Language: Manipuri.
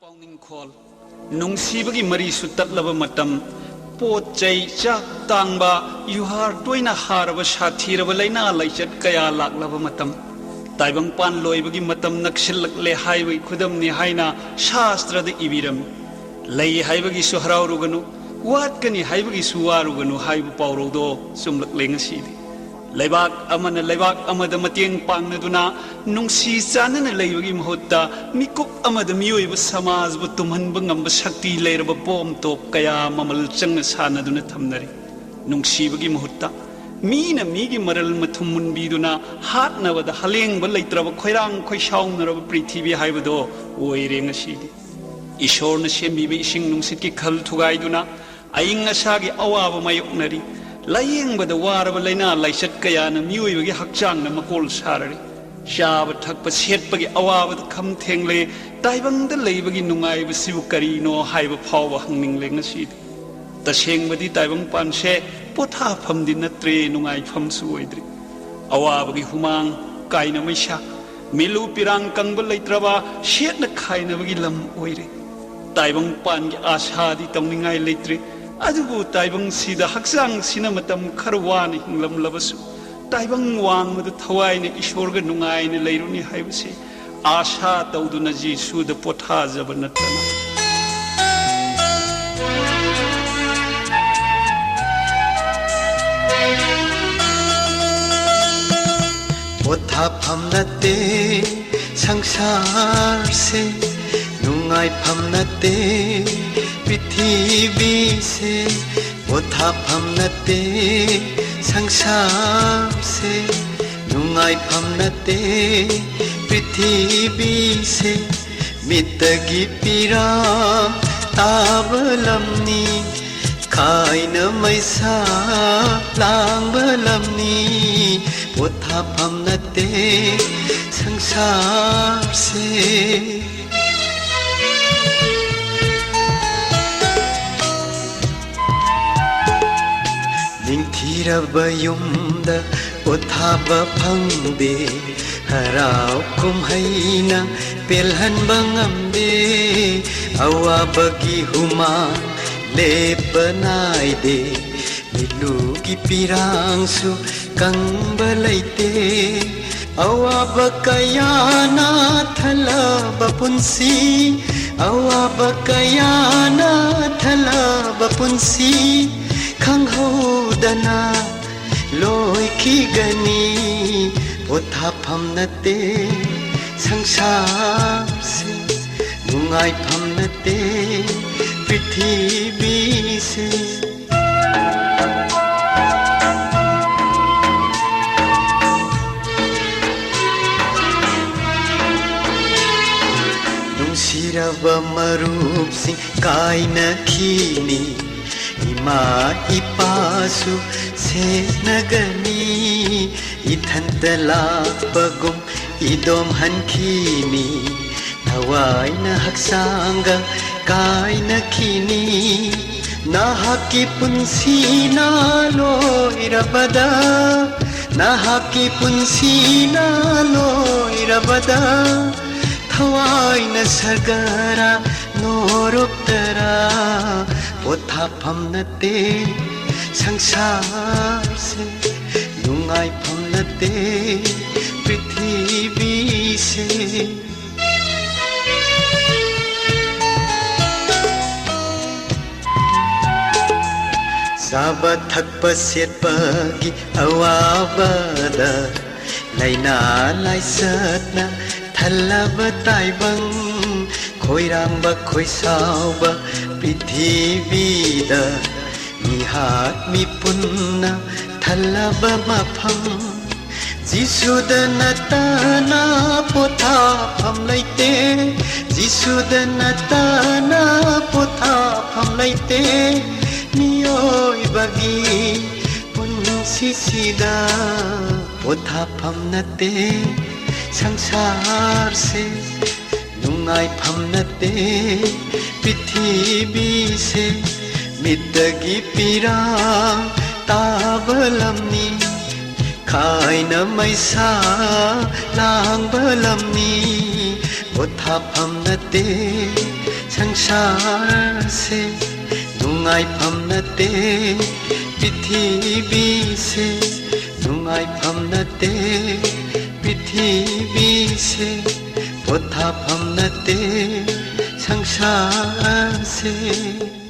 ꯄꯥꯎꯅꯤꯡꯈꯣꯜ ꯅꯨꯡꯁꯤꯕꯒꯤ ꯃꯔꯤꯁꯨ ꯇꯠꯂꯕ ꯃꯇꯝ ꯄꯣꯠ ꯆꯩ ꯆꯥꯛ ꯇꯥꯡꯕ ꯌꯨꯍꯥꯔ ꯇꯣꯏꯅ ꯍꯥꯔꯕ ꯁꯥꯊꯤꯔꯕ ꯂꯩꯅꯥ ꯂꯥꯏꯆꯠ ꯀꯌꯥ ꯂꯥꯛꯂꯕ ꯃꯇꯝ ꯇꯥꯏꯕꯪꯄꯥꯟ ꯂꯣꯏꯕꯒꯤ ꯃꯇꯝ ꯅꯛꯁꯤꯜꯂꯛꯂꯦ ꯍꯥꯏꯕꯒꯤ ꯈꯨꯗꯝꯅꯤ ꯍꯥꯏꯅ ꯁꯥꯁꯇ꯭ꯔꯗ ꯏꯕꯤꯔꯝꯃꯤ ꯂꯩ ꯍꯥꯏꯕꯒꯤꯁꯨ ꯍꯔꯥꯎꯔꯨꯒꯅꯨ ꯋꯥꯠꯀꯅꯤ ꯍꯥꯏꯕꯒꯤꯁꯨ ꯋꯥꯔꯨꯒꯅꯨ ꯍꯥꯏꯕ ꯄꯥꯎꯔꯧꯗꯣ ꯆꯨꯝꯂꯛꯂꯦ ꯉꯁꯤꯗꯤ ꯂꯩꯕꯥꯛ ꯑꯃꯅ ꯂꯩꯕꯥꯛ ꯑꯃꯗ ꯃꯇꯦꯡ ꯄꯥꯡꯅꯗꯨꯅ ꯅꯨꯡꯁꯤ ꯆꯥꯟꯅꯅ ꯂꯩꯕꯒꯤ ꯃꯍꯨꯠꯇ ꯃꯤꯀꯨꯞ ꯑꯃꯗ ꯃꯤꯑꯣꯏꯕ ꯁꯃꯥꯖꯕꯨ ꯇꯨꯝꯍꯟꯕ ꯉꯝꯕ ꯁꯛꯇꯤ ꯂꯩꯔꯕ ꯕꯣꯝ ꯇꯣꯞ ꯀꯌꯥ ꯃꯃꯜ ꯆꯪꯅ ꯁꯥꯟꯅꯗꯨꯅ ꯊꯝꯅꯔꯤ ꯅꯨꯡꯁꯤꯕꯒꯤ ꯃꯍꯨꯠꯇ ꯃꯤꯅ ꯃꯤꯒꯤ ꯃꯔꯜ ꯃꯊꯨꯝ ꯃꯨꯟꯕꯤꯗꯨꯅ ꯍꯥꯠꯅꯕꯗ ꯍꯂꯦꯡꯕ ꯂꯩꯇ꯭ꯔꯕ ꯈꯣꯏꯔꯥꯡ ꯈꯣꯏꯁꯥꯎꯅꯔꯕ ꯄ꯭ꯔꯤꯊꯤꯕꯤ ꯍꯥꯏꯕꯗꯣ ꯑꯣꯏꯔꯦ ꯉꯁꯤꯗꯤ ꯏꯁꯣꯔꯅ ꯁꯦꯝꯕꯤꯕ ꯏꯁꯤꯡ ꯅꯨꯡꯁꯤꯠꯀꯤ ꯈꯜ ꯊꯨꯒꯥꯏꯗꯨꯅ ꯑꯏꯪ ꯑꯁꯥꯒꯤ ꯑꯋꯥꯕ ꯃꯥꯌꯣꯛꯅꯔꯤ ꯂꯥꯌꯦꯡꯕꯗ ꯋꯥꯔꯕ ꯂꯩꯅꯥ ꯂꯥꯏꯆꯠ ꯀꯌꯥꯅ ꯃꯤꯑꯣꯏꯕꯒꯤ ꯍꯛꯆꯥꯡꯗ ꯃꯀꯣꯜ ꯁꯥꯔꯔꯤ ꯆꯥꯕ ꯊꯛꯄ ꯁꯦꯠꯄꯒꯤ ꯑꯋꯥꯕꯗ ꯈꯝ ꯊꯦꯡꯂꯦ ꯇꯥꯏꯕꯪꯗ ꯂꯩꯕꯒꯤ ꯅꯨꯡꯉꯥꯏꯕꯁꯤꯕు ꯀꯔꯤꯅꯣ ꯍꯥꯏꯕ ꯐꯥꯎꯕ ꯍꯪꯅꯤꯡꯂꯦ ꯉꯁꯤꯗꯤ ꯇꯁꯦꯡꯕꯗꯤ ꯇꯥꯏꯕꯪꯄꯥꯟꯁꯦ ꯄꯣꯊꯥꯐꯝꯗꯤ ꯅꯠꯇ꯭ꯔꯦ ꯅꯨꯡꯉꯥꯏꯐꯝꯁꯨ ꯑꯣꯏꯗ꯭ꯔꯤ ꯑꯋꯥꯕꯒꯤ ꯍꯨꯃꯥꯡ ꯀꯥꯏꯅ ꯃꯩꯁꯥ ꯃꯤꯂꯨ ꯄꯤꯔꯥꯡ ꯀꯪꯕ ꯂꯩꯇ꯭ꯔꯕ ꯁꯦꯠꯅ ꯈꯥꯏꯅꯕꯒꯤ ꯂꯝ ꯑꯣꯏꯔꯦ ꯇꯥꯏꯕꯪꯄꯥꯟꯒꯤ ꯑꯥꯁꯥꯗꯤ ꯇꯧꯅꯤꯡꯉꯥꯏ ꯂꯩꯇ꯭ꯔꯦ ꯑꯗꯨꯕꯨ ꯇꯥꯏꯕꯪꯁꯤꯗ ꯍꯛꯆꯥꯡꯁꯤꯅ ꯃꯇꯝ ꯈꯔ ꯋꯥꯅ ꯍꯤꯡꯂꯝꯂꯕꯁꯨ ꯇꯥꯏꯕꯪ ꯋꯥꯡꯃꯗ ꯊꯋꯥꯏꯅ ꯏꯁꯣꯔꯒ ꯅꯨꯡꯉꯥꯏꯅ ꯂꯩꯔꯨꯅꯤ ꯍꯥꯏꯕꯁꯤ आशा तौदुना जीसुद पोथाजब नत्तना पोथाफम नते संसार से नुंगाइफम नते पृथ्वी से पोथाफम नते संसार से नुंगाइफम नते पृथ्वी से मितगी पीरा ताबलमनी खाइन मैसा लांबलमनी पोथाफम नते संसार से निंथीरब युमद पोथाब फंगदे हराव कुमहैना पेलहनब ngamde awabagi huma lepanayde milugi pirangsu kangba laite awaba kayana thalaba punsi awaba kayana thalaba punsi khanghodana loi khigani पोथाफम नते संसार से नुंगाइफम नते पृथ्वी से नुंसिरब मरूप सिंह कायन खीनी इमा इपासु से नगनी इथंतला पगुम इदोम हनखीनी थवाइन हक्सांग कायन खीनी नाहकी पुंसी नालो इरबदा नाहकी पुंसी नालो इरबदा थवाइन सरगरा नोरुक्तरा पोथाफम नते संसार से नुंगाइफम नते पृथ्वी से साब थकप सेटपगी अवाबदा लैना लाइसतना थल्लब ताइबंग खोइरांब खोइसावब पृथ्वीदा मिहात मिपुन्ना थल्लब मफम जिसुद नतना पोथाफम लैते जिसुद नतना पोथाफम लैते मियोइबगी पुंसिसिदा पोथाफम नते संसार से नुंगाइफम नते पृथ्वी से मितगी पीरा ताबलमनी खाइन मैसा लांबलमनी पोथाफम नते संसार से नुंगाइफम नते पृथ्वी से नुंगाइफम नते पृथ्वी से पोथाफम नते संसार से